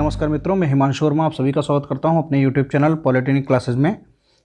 नमस्कार मित्रों, मैं हिमांशु वर्मा आप सभी का स्वागत करता हूं अपने YouTube चैनल पॉलिटेक्निक क्लासेस में।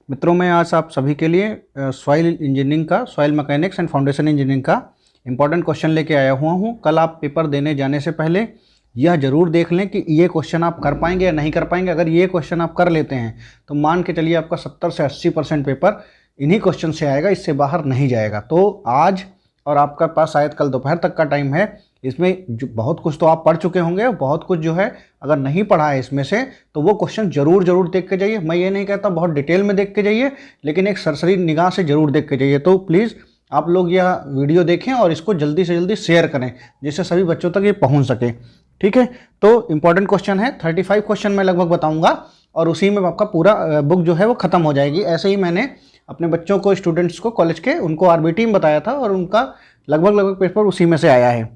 मित्रों, मैं आज आप सभी के लिए सॉइल इंजीनियरिंग का, soil mechanics and foundation engineering का इंपॉर्टेंट क्वेश्चन लेके आया हुआ हूं। कल आप पेपर देने जाने से पहले यह जरूर देख लें कि ये क्वेश्चन आप कर पाएंगे या नहीं कर पाएंगे। अगर ये क्वेश्चन आप कर लेते हैं तो मान के चलिए आपका 70 से 80% पेपर इन्हीं क्वेश्चन से आएगा, इससे बाहर नहीं जाएगा। तो आज और आपका पास शायद कल दोपहर तक का टाइम है। इसमें जो बहुत कुछ तो आप पढ़ चुके होंगे, बहुत कुछ जो है अगर नहीं पढ़ा है इसमें से तो वो क्वेश्चन जरूर देख के जाइए। मैं ये नहीं कहता बहुत डिटेल में देख के जाइए, लेकिन एक सरसरी निगाह से जरूर देख के जाइए। तो प्लीज़ आप लोग यह वीडियो देखें और इसको जल्दी से जल्दी शेयर करें जिससे सभी बच्चों तक ये पहुँच सके। ठीक है, तो इंपॉर्टेंट क्वेश्चन है, 35 क्वेश्चन मैं लगभग बताऊँगा और उसी में आपका पूरा बुक जो है वो ख़त्म हो जाएगी। ऐसे ही मैंने अपने बच्चों को, स्टूडेंट्स को, कॉलेज के, उनको आरबीटी में बताया था और उनका लगभग पेपर उसी में से आया है।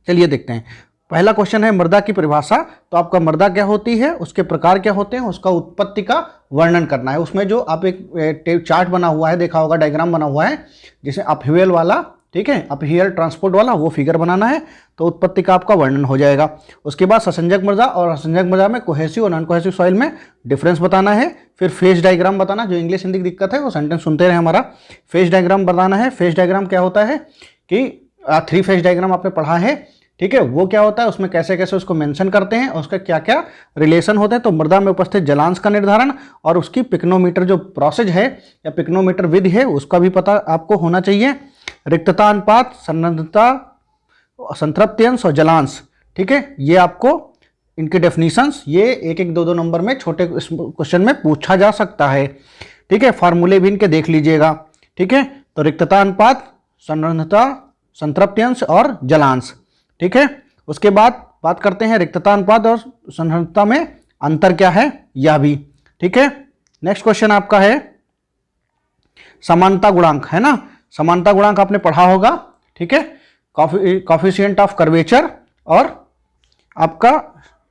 चलिए देखते हैं। पहला क्वेश्चन है मृदा की परिभाषा। तो आपका मृदा क्या होती है, उसके प्रकार क्या होते हैं, उसका उत्पत्ति का वर्णन करना है। उसमें जो आप एक चार्ट बना हुआ है, देखा होगा, डायग्राम बना हुआ है जिसे अपह्यूअल वाला, ठीक है, अपह्यूअल ट्रांसपोर्ट वाला, वो फिगर बनाना है। तो उत्पत्ति का आपका वर्णन हो जाएगा। उसके बाद ससंजक मृदा और असंजक मृदा में कोहेसिव और नॉन कोहेसिव सॉइल में डिफरेंस बताना है। फिर फेज डायग्राम बताना, जो इंग्लिश हिंदी की दिक्कत है वो सेंटेंस सुनते रहे हमारा। फेज डायग्राम बनाना है। फेज डायग्राम क्या होता है कि 3 फेज डायग्राम आपने पढ़ा है, ठीक है, वो क्या होता है, उसमें कैसे कैसे उसको मेंशन करते हैं, उसका क्या क्या रिलेशन होते हैं। तो मृदा में उपस्थित जलांश का निर्धारण और उसकी पिक्नोमीटर जो प्रोसेस है या पिक्नोमीटर विधि है उसका भी पता आपको होना चाहिए। रिक्तता अनुपात, संरक्षणता, संतृप्ति अंश और जलांश, ठीक है, ये आपको इनके डेफिनेशंस ये 1-1, 2-2 नंबर में छोटे क्वेश्चन में पूछा जा सकता है। ठीक है, फार्मूले भी इनके देख लीजिएगा। ठीक है, तो रिक्तता अनुपात, संरक्षणता, संतृप्ति अंश और जलांश। ठीक है, उसके बाद बात करते हैं रिक्तता अनुपात और संरक्षणता में अंतर क्या है, यह भी। ठीक है, नेक्स्ट क्वेश्चन आपका है समानता गुणांक, है ना। समानता गुणांक आपने पढ़ा होगा, ठीक है, कॉफिशिएंट ऑफ कर्वेचर और आपका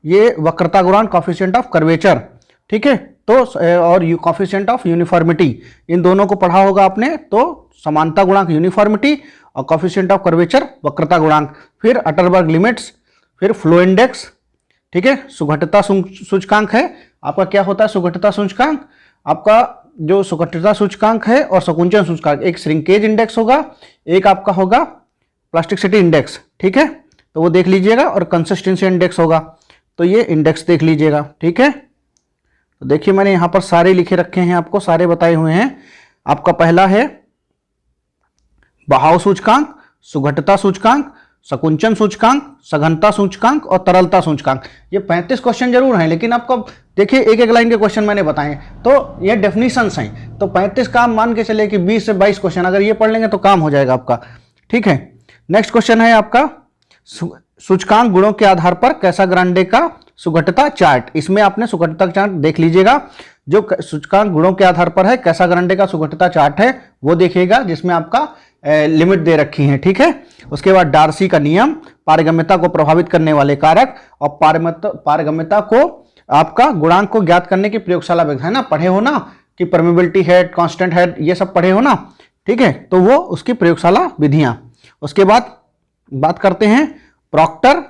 ये वक्रता गुणांक, कॉफिशिएंट ऑफ कर्वेचर, ठीक है, तो और कॉफिशिएंट ऑफ यूनिफॉर्मिटी, इन दोनों को पढ़ा होगा आपने। तो समानता गुणांक यूनिफॉर्मिटी और कॉफिशिएंट ऑफ कर्वेचर वक्रता गुणांक। फिर अटरबर्ग लिमिट्स, फिर फ्लो इंडेक्स, ठीक है, सुघट्यता सूचकांक है आपका। क्या होता है सुघट्यता सूचकांक, आपका जो सुघट्यता सूचकांक है और संकुचन सूचकांक, एक श्रिंकेज इंडेक्स होगा, एक आपका होगा प्लास्टिसिटी इंडेक्स, ठीक है, तो वो देख लीजिएगा। और कंसिस्टेंसी इंडेक्स होगा, तो ये इंडेक्स देख लीजिएगा। ठीक है, तो देखिए मैंने यहाँ पर सारे लिखे रखे हैं, आपको सारे बताए हुए हैं। आपका पहला है बहाव सूचकांक, सुघट्यता सूचकांक, संकुचन सूचकांक, सघनता सूचकांक और तरलता सूचकांक। ये 35 क्वेश्चन जरूर हैं, लेकिन आपको देखिए एक एक लाइन के क्वेश्चन मैंने बताए, तो ये डेफिनेशंस हैं। तो 35 का मान के चले कि 20 से 22 क्वेश्चन अगर ये पढ़ लेंगे तो काम हो जाएगा आपका। ठीक है, नेक्स्ट क्वेश्चन है आपका सूचकांक गुणों के आधार पर कैसा ग्रांडे का सुघट्यता चार्ट। इसमें आपने सुघट्यता चार्ट देख लीजिएगा, जो सूचकांक गुणों के आधार पर है, कैसा ग्रांडे का सुघट्यता चार्ट है वो देखिएगा, जिसमें आपका लिमिट दे रखी है। ठीक है, उसके बाद डार्सी का नियम, पारगम्यता को प्रभावित करने वाले कारक और पारगम्यता को आपका गुणांक को ज्ञात करने की प्रयोगशाला विधि, है ना, पढ़े हो ना कि परमेबिलिटी है, कांस्टेंट है, ये सब पढ़े हो ना। ठीक है, तो वो उसकी प्रयोगशाला विधियां। उसके बाद बात करते हैं प्रॉक्टर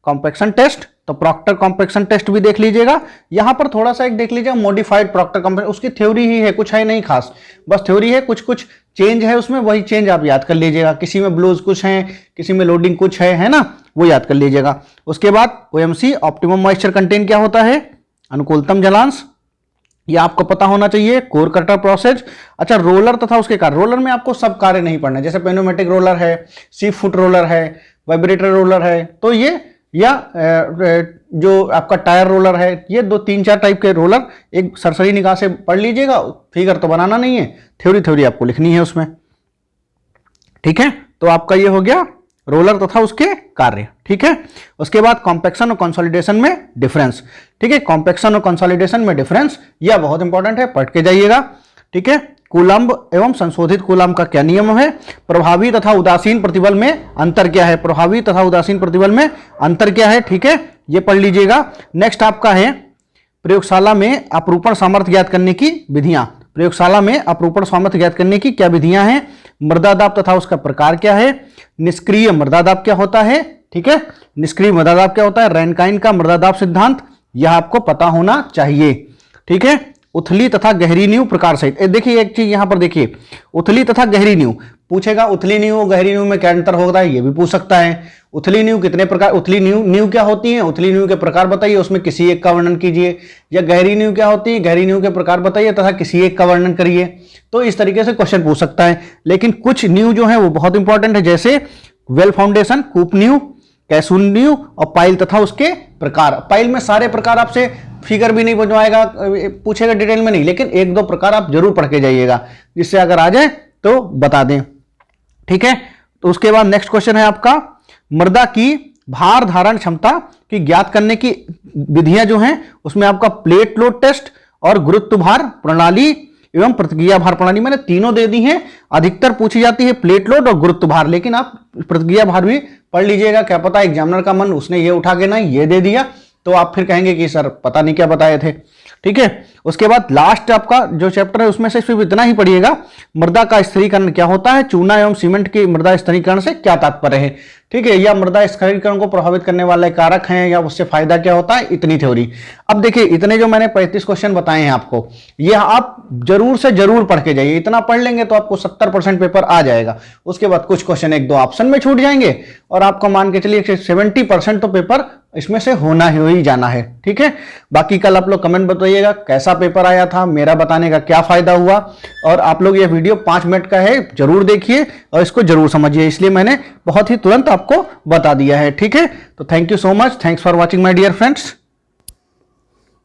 कॉम्पैक्शन टेस्ट। तो प्रॉक्टर कॉम्पैक्शन टेस्ट भी देख लीजिएगा। यहां पर थोड़ा सा एक देख लीजिएगा मॉडिफाइड प्रॉक्टर कॉम्पैक्शन, उसकी थ्योरी ही है, कुछ है नहीं खास, बस थ्योरी है, कुछ कुछ चेंज है उसमें, वही चेंज आप याद कर लीजिएगा। किसी में ब्लोज कुछ है, किसी में लोडिंग कुछ है ना, वो याद कर लीजिएगा। उसके बाद ओएमसी ऑप्टिमम मॉइस्चर कंटेंट क्या होता है, अनुकूलतम जलांश, ये आपको पता होना चाहिए। Core cutter process. अच्छा, रोलर तथा उसके कार्य, रोलर में आपको सब कार्य नहीं पढ़ना, जैसे पेनोमेटिक रोलर है, सी फुट रोलर है, वाइब्रेटर रोलर है, तो ये या जो आपका टायर रोलर है, ये 2-3-4 टाइप के रोलर एक सरसरी निगाह से पढ़ लीजिएगा। फिगर तो बनाना नहीं है, थ्योरी आपको लिखनी है उसमें। ठीक है, तो आपका ये हो गया रोलर तथा उसके कार्य। ठीक है, उसके बाद कॉम्पैक्शन और कंसोलिडेशन में डिफरेंस। ठीक है, कॉम्पैक्शन और कंसोलिडेशन में डिफरेंस, यह बहुत इंपॉर्टेंट है, पढ़ के जाइएगा। ठीक है, कूलम्ब एवं संशोधित कूलम्ब का क्या नियम है, प्रभावी तथा उदासीन प्रतिबल में अंतर क्या है, प्रभावी तथा उदासीन प्रतिबल में अंतर क्या है। ठीक है, ये पढ़ लीजिएगा। नेक्स्ट आपका है प्रयोगशाला में अपरूपण सामर्थ्य ज्ञात करने की विधियां। प्रयोगशाला में अपरूपण सामर्थ्य ज्ञात करने की क्या विधियां हैं, मृदा दाब तथा उसका प्रकार क्या है, निष्क्रिय मृदा दाब क्या होता है, ठीक है, निष्क्रिय मृदा दाब क्या होता है, रैनकाइन का मृदा दाब सिद्धांत, यह आपको पता होना चाहिए। ठीक है, उथली तथा गहरी नींव प्रकार सहित। देखिए एक चीज यहां पर देखिए, उथली तथा गहरी नींव पूछेगा, उथली नींव और गहरी नींव में क्या अंतर होता है ये भी पूछ सकता है। उथली नींव कितने प्रकार, उथली नींव क्या होती है, उथली नींव के प्रकार बताइए, उसमें किसी एक का वर्णन कीजिए। या गहरी नींव क्या होती है, गहरी नींव के प्रकार बताइए तथा किसी एक का वर्णन करिए। तो इस तरीके से क्वेश्चन पूछ सकता है। लेकिन कुछ नींव जो है वो बहुत इंपॉर्टेंट है, जैसे वेल फाउंडेशन, कूप नींव, कैसून नींव और पाइल तथा उसके प्रकार। पाइल में सारे प्रकार आपसे फिगर भी नहीं बनवाएगा, पूछेगा डिटेल में नहीं, लेकिन एक दो प्रकार आप जरूर पढ़ के जाइएगा, जिससे अगर आ जाए तो बता दें। ठीक है, तो उसके बाद नेक्स्ट क्वेश्चन है आपका, मृदा की भार धारण क्षमता की ज्ञात करने की विधियां जो हैं उसमें आपका प्लेट लोड टेस्ट और गुरुत्व भार प्रणाली एवं प्रतिक्रिया भार प्रणाली, मैंने तीनों दे दी हैं। अधिकतर पूछी जाती है प्लेट लोड और गुरुत्व भार, लेकिन आप प्रतिक्रिया भार भी पढ़ लीजिएगा, क्या पता एग्जामिनर का मन उसने ये उठा के ना ये दे दिया तो आप फिर कहेंगे कि सर पता नहीं क्या बताए थे। ठीक है, उसके बाद लास्ट आपका जो चैप्टर है उसमें से सिर्फ इतना ही पढ़िएगा, मृदा का स्थिरीकरण क्या होता है, चूना एवं सीमेंट की मृदा स्थिरीकरण से क्या तात्पर्य है। ठीक है, या मृदा स्थिरीकरण को प्रभावित करने वाले कारक हैं या उससे फायदा क्या होता है, इतनी थ्योरी। अब देखिए इतने जो मैंने 35 क्वेश्चन बताए हैं आपको, ये आप जरूर से जरूर पढ़ के जाइए। इतना पढ़ लेंगे तो आपको 70% पेपर आ जाएगा। उसके बाद कुछ क्वेश्चन एक दो ऑप्शन में छूट जाएंगे और आपको मान के चलिए 70% तो पेपर इसमें से होना ही जाना है। ठीक है, बाकी कल आप लोग कमेंट बताइएगा कैसा पेपर आया था, मेरा बताने का क्या फायदा हुआ। और आप लोग ये वीडियो 5 मिनट का है, जरूर देखिए और इसको जरूर समझिए, इसलिए मैंने बहुत ही तुरंत आपको बता दिया है। ठीक है, तो thank you so much, thanks for watching my dear friends.